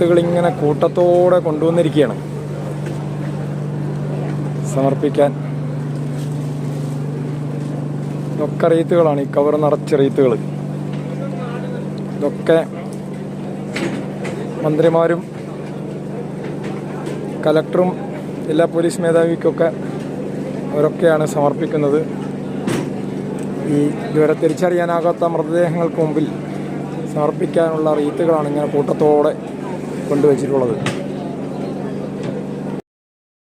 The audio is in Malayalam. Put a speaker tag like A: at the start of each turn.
A: റീത്തുകൾ ഇങ്ങനെ കൂട്ടത്തോടെ കൊണ്ടുവന്നിരിക്കുകയാണ് സമർപ്പിക്കാൻ. ഇതൊക്കെ റീത്തുകളാണ്, ഈ കവർ നിറച്ച റീത്തുകൾ. ഇതൊക്കെ മന്ത്രിമാരും കലക്ടറും ജില്ലാ പോലീസ് മേധാവിക്കൊക്കെ അവരൊക്കെയാണ് സമർപ്പിക്കുന്നത്. ഈ ഇതുവരെ തിരിച്ചറിയാനാകാത്ത മൃതദേഹങ്ങൾക്ക് മുമ്പിൽ സമർപ്പിക്കാനുള്ള റീത്തുകളാണ് ഇങ്ങനെ കൂട്ടത്തോടെ കൊണ്ടുവച്ചിട്ടുള്ളത്.